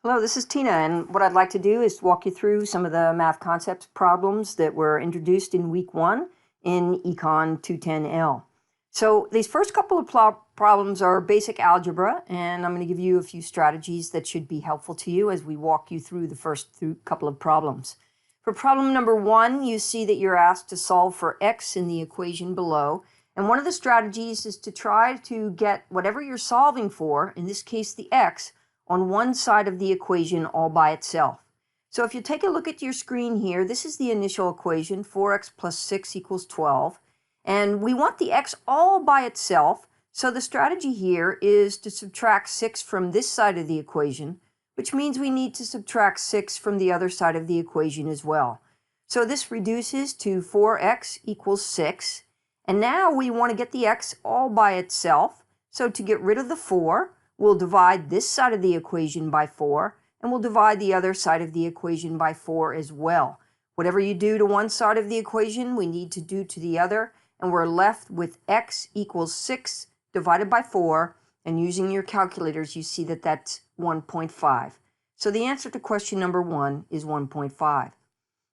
Hello, this is Tina, and what I'd like to do is walk you through some of the math concepts problems that were introduced in week 1 in ECON 210L. So these first couple of problems are basic algebra, and I'm going to give you a few strategies that should be helpful to you as we walk you through the first couple of problems. For problem number 1, you see that you're asked to solve for x in the equation below, and one of the strategies is to try to get whatever you're solving for, in this case the x, on one side of the equation all by itself. So if you take a look at your screen here, this is the initial equation, 4x plus 6 equals 12. And we want the x all by itself, so the strategy here is to subtract 6 from this side of the equation, which means we need to subtract 6 from the other side of the equation as well. So this reduces to 4x equals 6. And now we want to get the x all by itself, so to get rid of the 4, we'll divide this side of the equation by 4, and we'll divide the other side of the equation by 4 as well. Whatever you do to one side of the equation, we need to do to the other, and we're left with x equals 6 divided by 4, and using your calculators, you see that that's 1.5. So the answer to question number 1 is 1.5.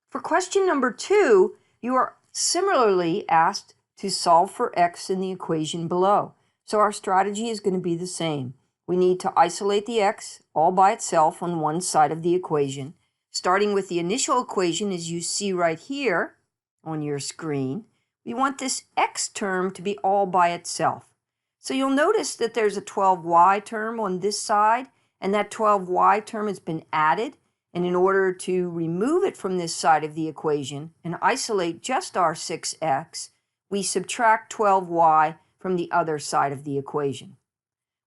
For question number 2, you are similarly asked to solve for x in the equation below. So our strategy is going to be the same. We need to isolate the x all by itself on one side of the equation, starting with the initial equation as you see right here on your screen. We want this x term to be all by itself. So you'll notice that there's a 12y term on this side, and that 12y term has been added. And in order to remove it from this side of the equation and isolate just our 6x, we subtract 12y from the other side of the equation.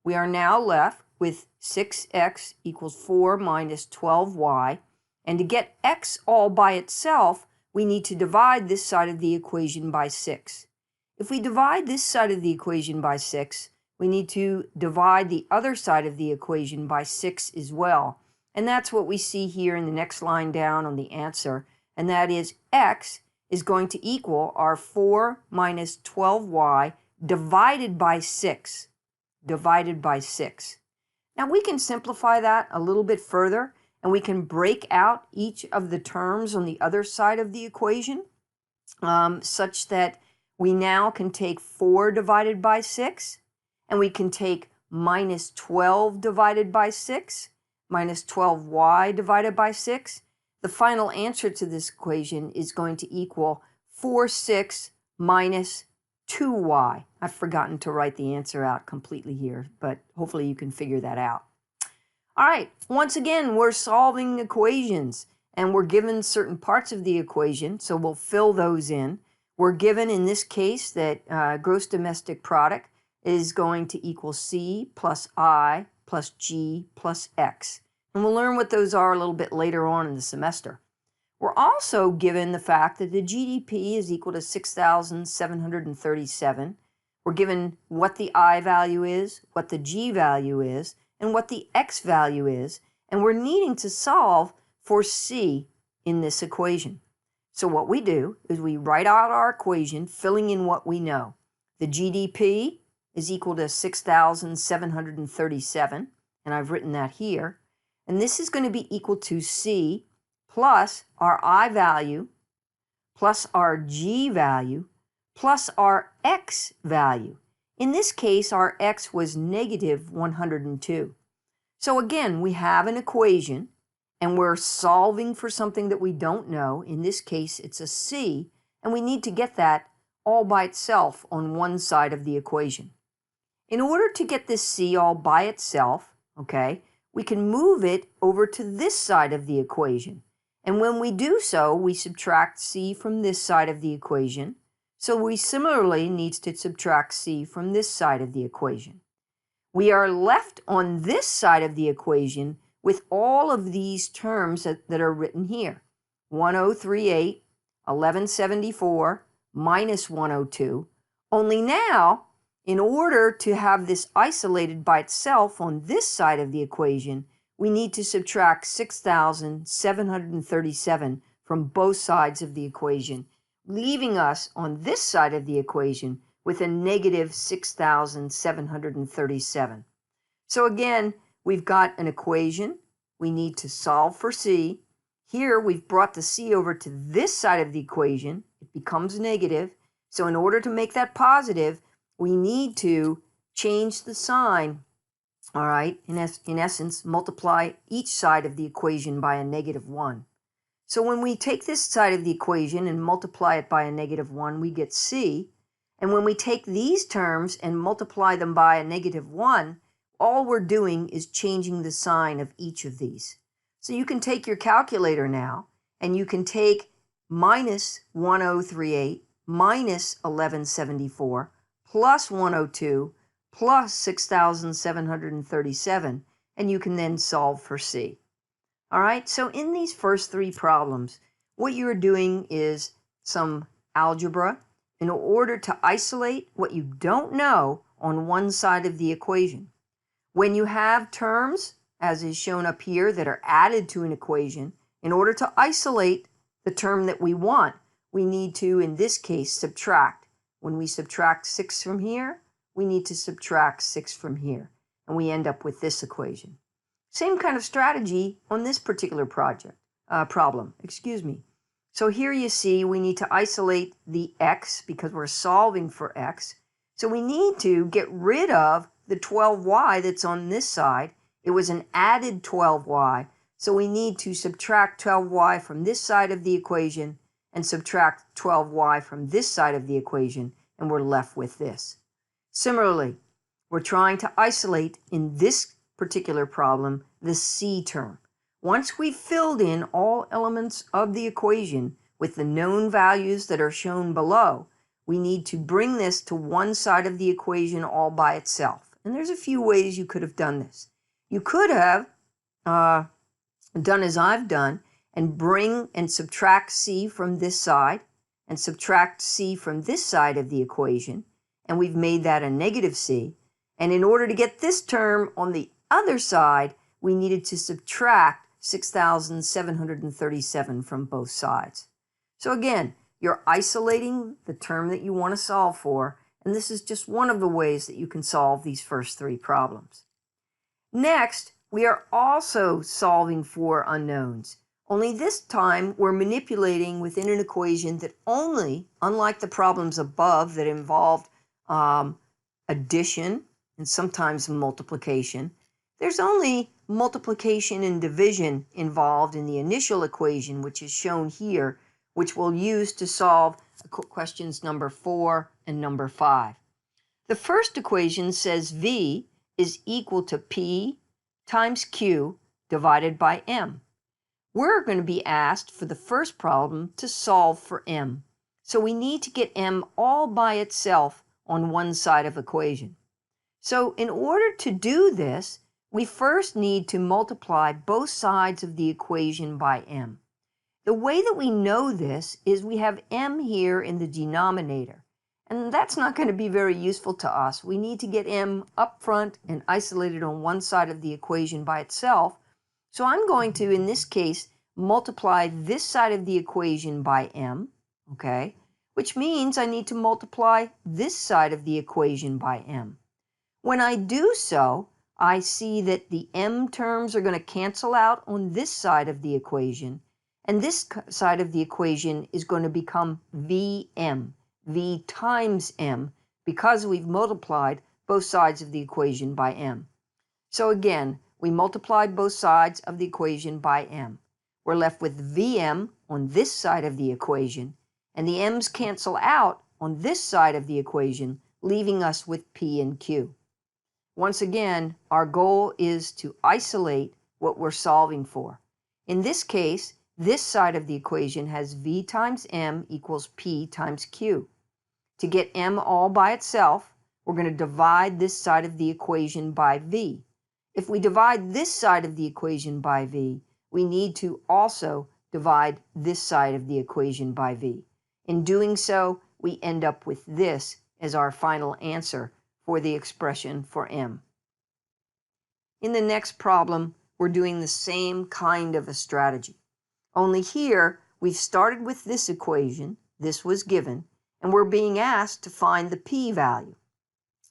We are now left with 6x equals 4 minus 12y, and to get x all by itself, we need to divide this side of the equation by 6. If we divide this side of the equation by 6, we need to divide the other side of the equation by 6 as well. And that's what we see here in the next line down on the answer, and that is x is going to equal our 4 minus 12y divided by 6. Divided by 6. Now we can simplify that a little bit further, and we can break out each of the terms on the other side of the equation such that we now can take 4 divided by 6, and we can take minus 12 divided by 6, minus 12y divided by 6. The final answer to this equation is going to equal 4/6 minus 2y. I've forgotten to write the answer out completely here, but hopefully you can figure that out. All right, once again, we're solving equations, and we're given certain parts of the equation, so we'll fill those in. We're given, in this case, that gross domestic product is going to equal C plus I plus G plus X. And we'll learn what those are a little bit later on in the semester. We're also given the fact that the GDP is equal to 6,737. We're given what the I value is, what the G value is, and what the X value is, and we're needing to solve for C in this equation. So what we do is we write out our equation, filling in what we know. The GDP is equal to 6,737, and I've written that here. And this is going to be equal to C plus our I value, plus our G value, plus our X value. In this case, our X was negative 102. So again, we have an equation, and we're solving for something that we don't know. In this case, it's a C, and we need to get that all by itself on one side of the equation. In order to get this C all by itself, okay, we can move it over to this side of the equation. And when we do so, we subtract C from this side of the equation. So we similarly need to subtract C from this side of the equation. We are left on this side of the equation with all of these terms that are written here. 1038, 1174, minus 102. Only now, in order to have this isolated by itself on this side of the equation, we need to subtract 6,737 from both sides of the equation, leaving us on this side of the equation with a negative 6,737. So again, we've got an equation, we need to solve for c. Here, we've brought the c over to this side of the equation. It becomes negative. So in order to make that positive, we need to change the sign. All right, in essence, multiply each side of the equation by a -1. So when we take this side of the equation and multiply it by a -1, we get c. And when we take these terms and multiply them by a -1, all we're doing is changing the sign of each of these. So you can take your calculator now, and you can take -1038 minus 1174 plus 102 plus 6,737, and you can then solve for c. All right, so in these first three problems, what you're doing is some algebra in order to isolate what you don't know on one side of the equation. When you have terms, as is shown up here, that are added to an equation, in order to isolate the term that we want, we need to, in this case, subtract. When we subtract 6 from here, we need to subtract 6 from here, and we end up with this equation. Same kind of strategy on this particular problem. So here you see we need to isolate the x because we're solving for x. So we need to get rid of the 12y that's on this side. It was an added 12y, so we need to subtract 12y from this side of the equation and subtract 12y from this side of the equation, and we're left with this. Similarly, we're trying to isolate in this particular problem the c term. Once we've filled in all elements of the equation with the known values that are shown below, we need to bring this to one side of the equation all by itself. And there's a few ways you could have done this. You could have done as I've done and bring and subtract c from this side and subtract c from this side of the equation, and we've made that a -c. And in order to get this term on the other side, we needed to subtract 6,737 from both sides. So again, you're isolating the term that you want to solve for, and this is just one of the ways that you can solve these first three problems. Next, we are also solving for unknowns. Only this time, we're manipulating within an equation that only, unlike the problems above that involved addition and sometimes multiplication, there's only multiplication and division involved in the initial equation, which is shown here, which we'll use to solve questions number 4 and number 5. The first equation says V is equal to P times Q divided by M. We're going to be asked for the first problem to solve for M. So we need to get M all by itself on one side of the equation. So in order to do this, we first need to multiply both sides of the equation by M. The way that we know this is we have M here in the denominator, and that's not going to be very useful to us. We need to get M up front and isolated on one side of the equation by itself. So I'm going to, in this case, multiply this side of the equation by M, okay? Which means I need to multiply this side of the equation by M. When I do so, I see that the M terms are going to cancel out on this side of the equation, and this side of the equation is going to become Vm, V times M, because we've multiplied both sides of the equation by M. So again, we multiplied both sides of the equation by M. We're left with Vm on this side of the equation, and the M's cancel out on this side of the equation, leaving us with P and Q. Once again, our goal is to isolate what we're solving for. In this case, this side of the equation has V times M equals P times Q. To get M all by itself, we're going to divide this side of the equation by V. If we divide this side of the equation by V, we need to also divide this side of the equation by V. In doing so, we end up with this as our final answer for the expression for M. In the next problem, we're doing the same kind of a strategy. Only here, we've started with this equation, this was given, and we're being asked to find the p-value.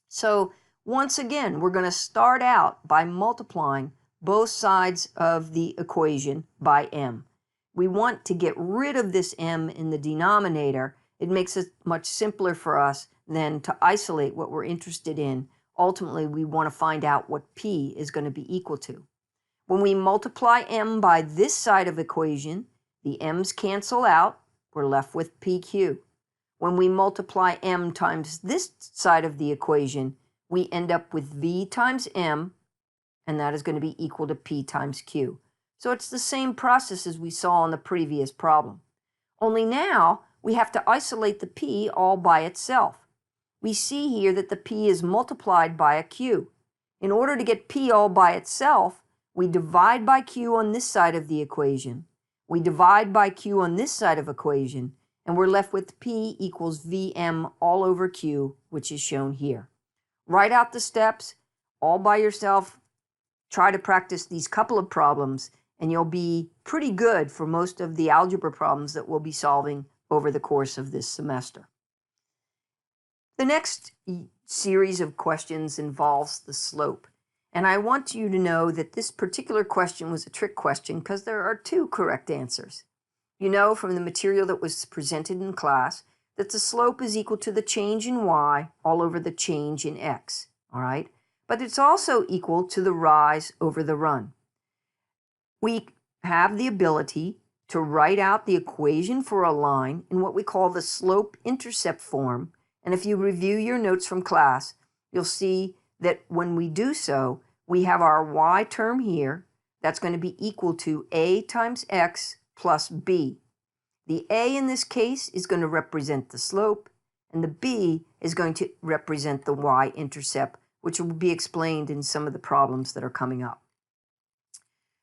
So once again, we're going to start out by multiplying both sides of the equation by m. We want to get rid of this m in the denominator. It makes it much simpler for us than to isolate what we're interested in. Ultimately, we want to find out what p is going to be equal to. When we multiply m by this side of the equation, the m's cancel out. We're left with pq. When we multiply m times this side of the equation, we end up with v times m, and that is going to be equal to p times q. So it's the same process as we saw in the previous problem. Only now we have to isolate the p all by itself. We see here that the p is multiplied by a q. In order to get p all by itself, we divide by q on this side of the equation. We divide by q on this side of the equation, and we're left with p equals vm all over q, which is shown here. Write out the steps all by yourself. Try to practice these couple of problems, and you'll be pretty good for most of the algebra problems that we'll be solving over the course of this semester. The next series of questions involves the slope. And I want you to know that this particular question was a trick question because there are two correct answers. You know from the material that was presented in class that the slope is equal to the change in y all over the change in x, all right? But it's also equal to the rise over the run. We have the ability to write out the equation for a line in what we call the slope-intercept form. And if you review your notes from class, you'll see that when we do so, we have our y term here. That's going to be equal to a times x plus b. The a in this case is going to represent the slope, and the b is going to represent the y-intercept, which will be explained in some of the problems that are coming up.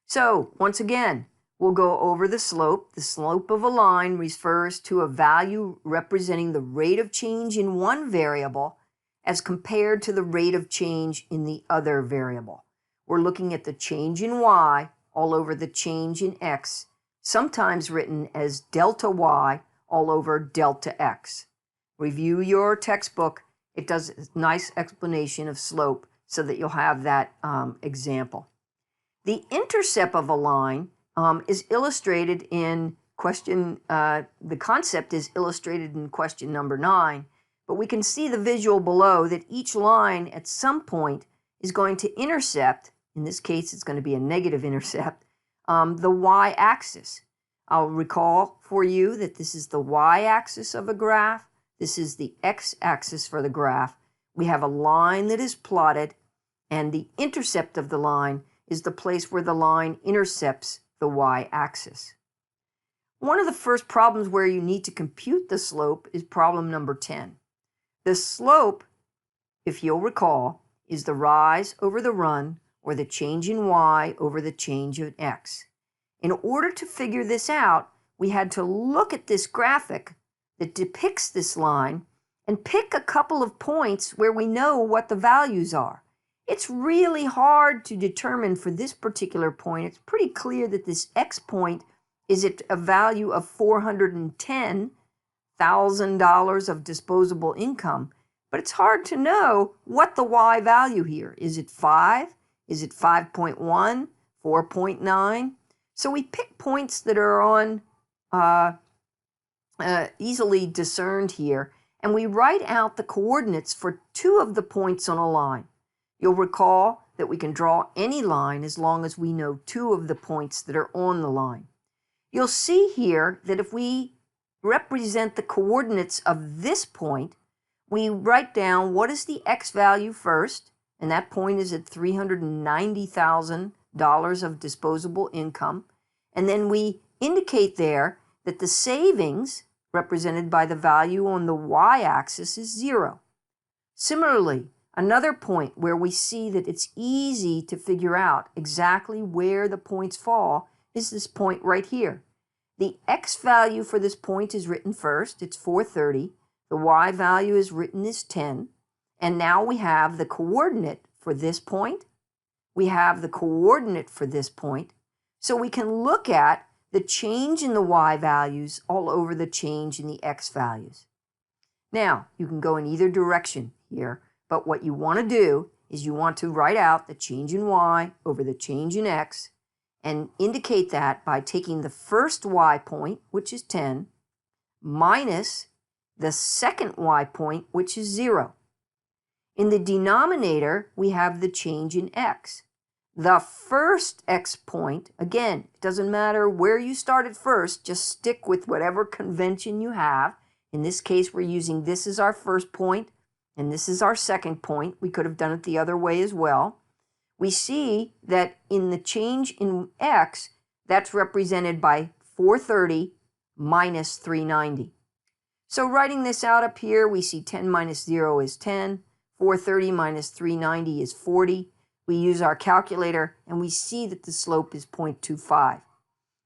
So, once again, we'll go over the slope. The slope of a line refers to a value representing the rate of change in one variable as compared to the rate of change in the other variable. We're looking at the change in y all over the change in x, sometimes written as delta y all over delta x. Review your textbook. It does a nice explanation of slope so that you'll have that example. The intercept of a line is illustrated in question, the concept is illustrated in question number 9, but we can see the visual below that each line at some point is going to intercept, in this case it's going to be a negative intercept, the y-axis. I'll recall for you that this is the y-axis of a graph, this is the x-axis for the graph. We have a line that is plotted, and the intercept of the line is the place where the line intercepts the y-axis. One of the first problems where you need to compute the slope is problem number 10. The slope, if you'll recall, is the rise over the run, or the change in y over the change in x. In order to figure this out, we had to look at this graphic that depicts this line and pick a couple of points where we know what the values are. It's really hard to determine for this particular point. It's pretty clear that this x point is at a value of $410,000 of disposable income, but it's hard to know what the y value here. Is it 5? Is it 5.1? 4.9? So we pick points that are on easily discerned here, and we write out the coordinates for 2 of the points on a line. You'll recall that we can draw any line as long as we know 2 of the points that are on the line. You'll see here that if we represent the coordinates of this point, we write down what is the x value first, and that point is at $390,000 of disposable income. And then we indicate there that the savings, represented by the value on the y-axis, is 0. Similarly, another point where we see that it's easy to figure out exactly where the points fall is this point right here. The x value for this point is written first, it's 430. The y value is written as 10. And now we have the coordinate for this point. We have the coordinate for this point. So we can look at the change in the y values all over the change in the x values. Now, you can go in either direction here, but what you want to do is you want to write out the change in y over the change in x and indicate that by taking the first y point, which is 10, minus the second y point, which is 0. In the denominator, we have the change in x. The first x point, again, it doesn't matter where you started first, just stick with whatever convention you have. In this case, we're using this as our first point, and this is our second point. We could have done it the other way as well. We see that in the change in x, that's represented by 430 minus 390. So writing this out up here, we see 10 minus 0 is 10, 430 minus 390 is 40. We use our calculator, and we see that the slope is 0.25.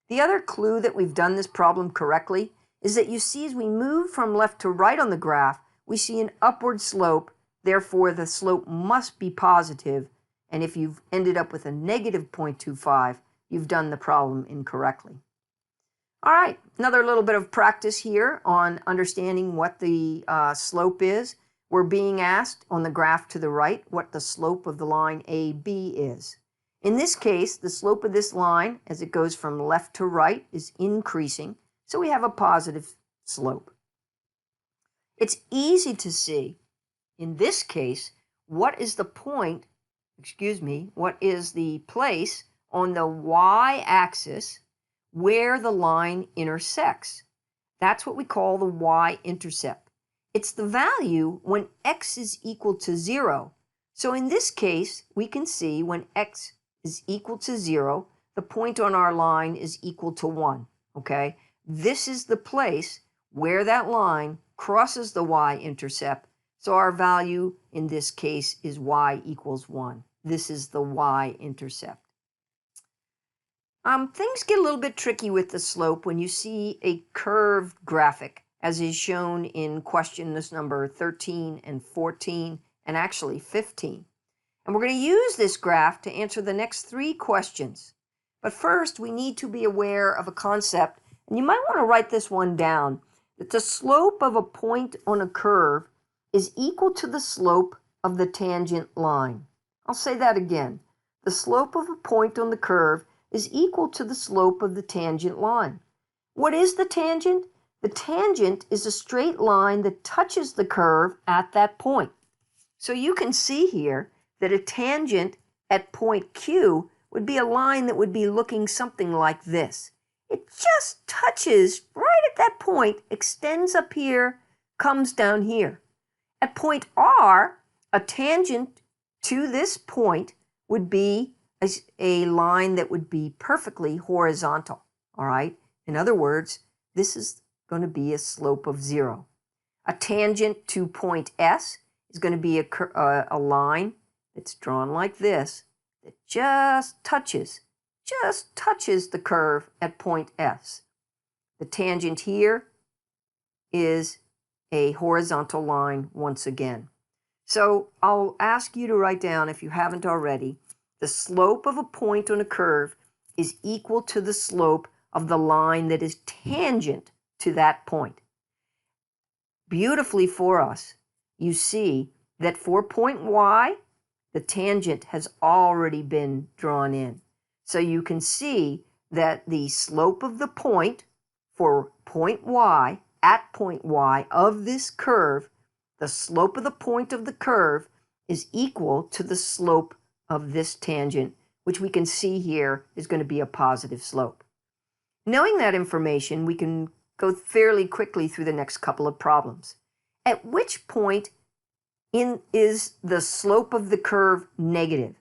The other clue that we've done this problem correctly is that you see as we move from left to right on the graph, we see an upward slope, therefore the slope must be positive, and if you've ended up with a negative 0.25, you've done the problem incorrectly. All right, another little bit of practice here on understanding what the slope is. We're being asked on the graph to the right what the slope of the line AB is. In this case, the slope of this line as it goes from left to right is increasing, so we have a positive slope. It's easy to see, in this case, what is the point, what is the place on the y-axis where the line intersects. That's what we call the y-intercept. It's the value when x is equal to 0. So in this case, we can see when x is equal to 0, the point on our line is equal to 1, okay? This is the place where that line crosses the y-intercept, so our value in this case is y equals 1. This is the y-intercept. Things get a little bit tricky with the slope when you see a curved graphic, as is shown in questions number 13 and 14, and actually 15. And we're going to use this graph to answer the next 3 questions. But first, we need to be aware of a concept, and you might want to write this one down, that the slope of a point on a curve is equal to the slope of the tangent line. I'll say that again. The slope of a point on the curve is equal to the slope of the tangent line. What is the tangent? The tangent is a straight line that touches the curve at that point. So you can see here that a tangent at point Q would be a line that would be looking something like this. It just touches right at that point, extends up here, comes down here. At point R, a tangent to this point would be a line that would be perfectly horizontal, all right? In other words, this is going to be a slope of 0. A tangent to point S is going to be a line that's drawn like this that just touches the curve at point S. The tangent here is a horizontal line once again. So I'll ask you to write down, if you haven't already, the slope of a point on a curve is equal to the slope of the line that is tangent to that point. Beautifully for us, you see that for point Y, the tangent has already been drawn in. So you can see that the slope of the point for point Y, at point Y of this curve, the slope of the point of the curve is equal to the slope of this tangent, which we can see here is going to be a positive slope. Knowing that information, we can go fairly quickly through the next couple of problems. At which point is the slope of the curve negative?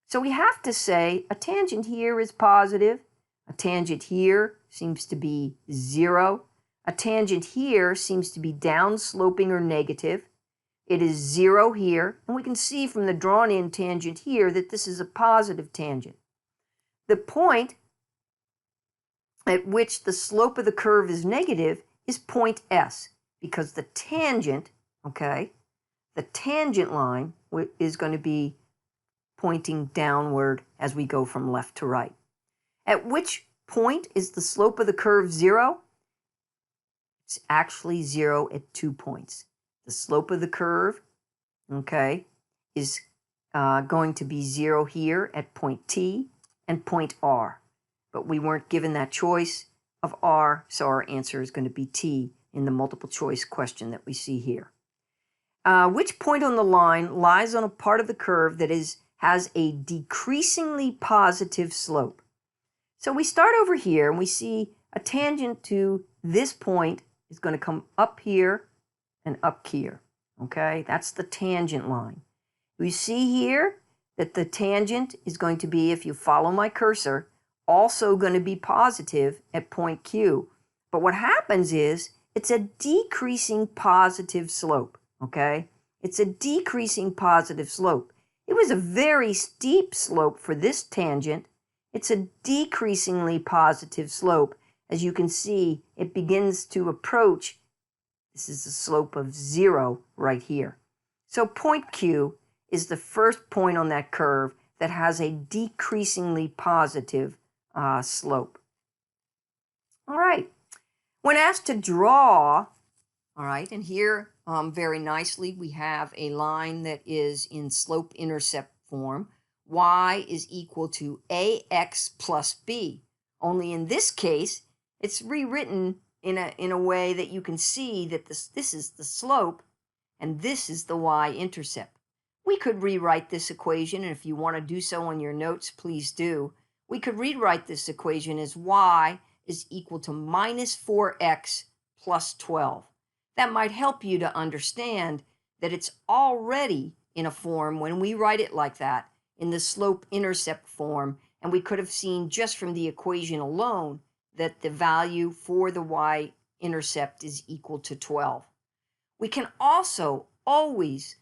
So we have to say a tangent here is positive, a tangent here seems to be 0, a tangent here seems to be downsloping or negative. It is 0 here, and we can see from the drawn-in tangent here that this is a positive tangent. The point at which the slope of the curve is negative is point S, because the tangent, okay, the tangent line is going to be pointing downward as we go from left to right. At which point is the slope of the curve 0? It's actually 0 at 2 points. The slope of the curve, okay, is going to be 0 here at point T and point R. But we weren't given that choice of R, so our answer is going to be T in the multiple choice question that we see here. Which point on the line lies on a part of the curve that has a decreasingly positive slope? So we start over here and we see a tangent to this point is going to come up here and up here. Okay, that's the tangent line. We see here that the tangent is going to be, if you follow my cursor, also going to be positive at point Q. But what happens is it's a decreasing positive slope. Okay, it's a decreasing positive slope. It was a very steep slope for this tangent. It's a decreasingly positive slope. As you can see, it begins to approach. This is the slope of 0 right here. So point Q is the first point on that curve that has a decreasingly positive slope. All right. When asked to draw, all right, and here very nicely we have a line that is in slope-intercept form. Y is equal to AX plus B. Only in this case, it's rewritten in a way that you can see that this is the slope and this is the y-intercept. We could rewrite this equation, and if you want to do so on your notes, please do. We could rewrite this equation as y is equal to minus 4x plus 12. That might help you to understand that it's already in a form, when we write it like that, in the slope-intercept form, and we could have seen just from the equation alone that the value for the y-intercept is equal to 12. We can also always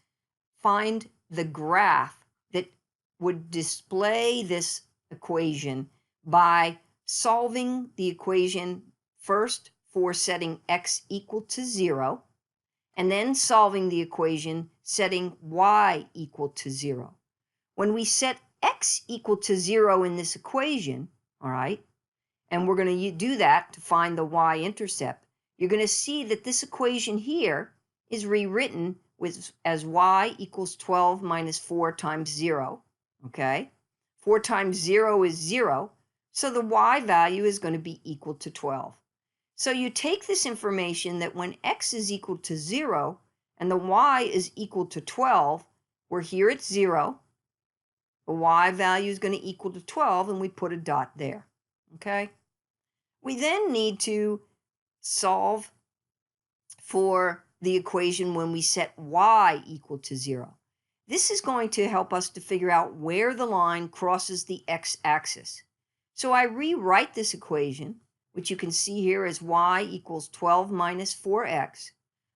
find the graph that would display this equation by solving the equation first for setting x equal to 0, and then solving the equation setting y equal to 0. When we set x equal to 0 in this equation, all right, and we're going to do that to find the y-intercept, you're going to see that this equation here is rewritten as y equals 12 minus 4 times 0, okay? 4 times 0 is 0, so the y value is going to be equal to 12. So you take this information that when x is equal to 0 and the y is equal to 12, we're here at 0, the y value is going to equal to 12, and we put a dot there, okay? We then need to solve for the equation when we set y equal to 0. This is going to help us to figure out where the line crosses the x-axis. So I rewrite this equation, which you can see here as y equals 12 minus 4x.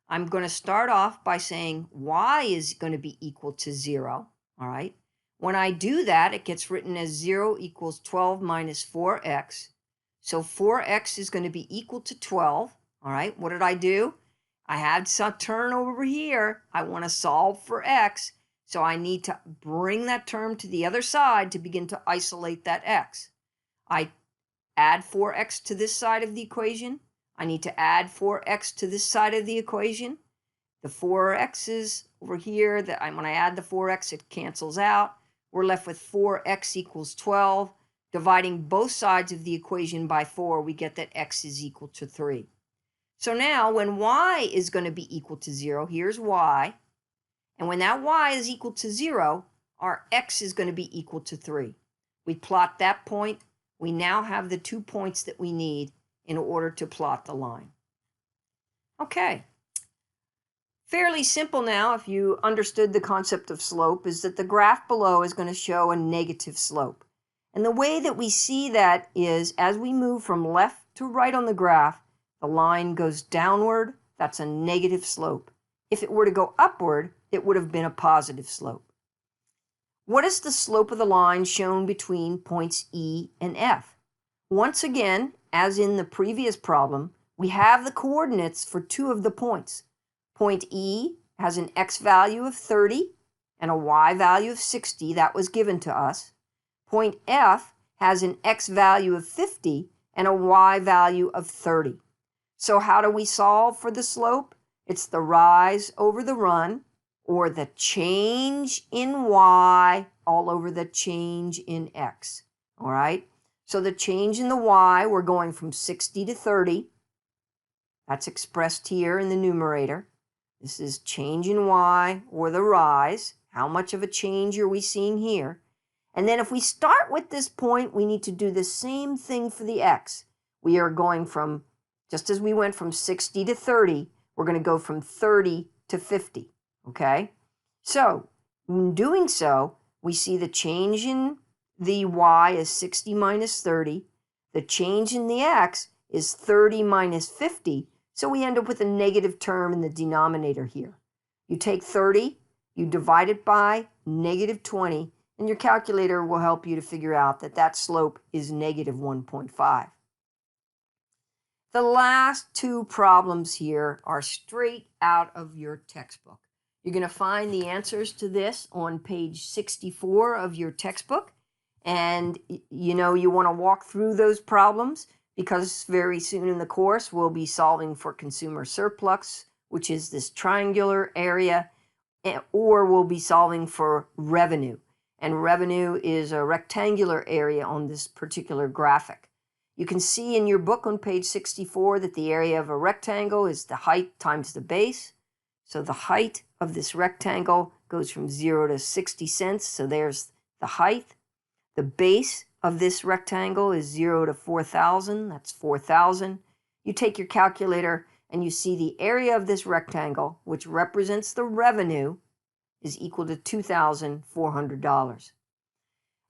I'm going to start off by saying y is going to be equal to 0, all right? When I do that, it gets written as 0 equals 12 minus 4x. So 4x is going to be equal to 12, all right? What did I do? I had some term over here. I want to solve for x, so I need to bring that term to the other side to begin to isolate that x. I add 4x to this side of the equation. I need to add 4x to this side of the equation. The 4x's over here, when I add the 4x, it cancels out. We're left with 4x equals 12. Dividing both sides of the equation by 4, we get that x is equal to 3. So now when y is going to be equal to 0, here's y. And when that y is equal to 0, our x is going to be equal to 3. We plot that point. We now have the 2 points that we need in order to plot the line. Okay. Fairly simple now, if you understood the concept of slope, is that the graph below is going to show a negative slope. And the way that we see that is as we move from left to right on the graph, the line goes downward. That's a negative slope. If it were to go upward, it would have been a positive slope. What is the slope of the line shown between points E and F? Once again, as in the previous problem, we have the coordinates for 2 of the points. Point E has an x value of 30 and a y value of 60. That was given to us. Point F has an x value of 50 and a y value of 30. So how do we solve for the slope? It's the rise over the run. or the change in y all over the change in x. All right? So the change in the y, we're going from 60 to 30. That's expressed here in the numerator. This is change in y, or the rise. How much of a change are we seeing here? And then if we start with this point, we need to do the same thing for the x. We are going from, just as we went from 60 to 30, we're going to go from 30 to 50, okay? So, in doing so, we see the change in the y is 60 minus 30. The change in the x is 30 minus 50. So we end up with a negative term in the denominator here. You take 30, you divide it by negative 20, and your calculator will help you to figure out that that slope is negative 1.5. The last two problems here are straight out of your textbook. You're going to find the answers to this on page 64 of your textbook. And you know, you want to walk through those problems because very soon in the course we'll be solving for consumer surplus, which is this triangular area, or we'll be solving for revenue. And revenue is a rectangular area on this particular graphic. You can see in your book on page 64 that the area of a rectangle is the height times the base. So the height of this rectangle goes from 0 to 60 cents. So there's the height. The base of this rectangle is 0 to 4,000. That's 4,000. You take your calculator and you see the area of this rectangle, which represents the revenue, is equal to $2,400.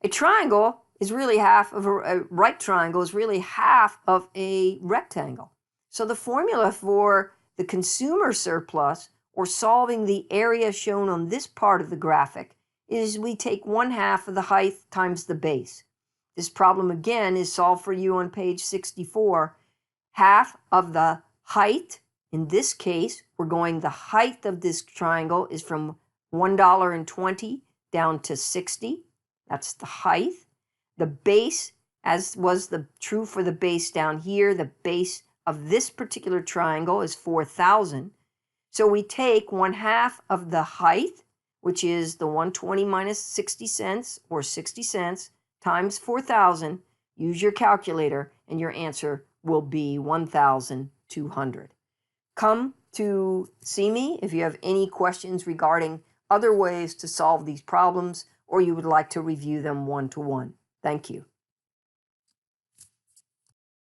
A triangle is really half of a right triangle is really half of a rectangle. So the formula for the consumer surplus, or solving the area shown on this part of the graphic, is we take 1/2 of the height times the base. This problem again is solved for you on page 64. Half of the height, in this case, we're going, the height of this triangle is from $1.20 down to 60. That's the height. The base, as was the true for the base down here, the base of this particular triangle is 4,000. So we take 1/2 of the height, which is the 120 minus 60 cents, or 60 cents, times 4,000. Use your calculator, and your answer will be 1,200. Come to see me if you have any questions regarding other ways to solve these problems, or you would like to review them one-to-one. Thank you.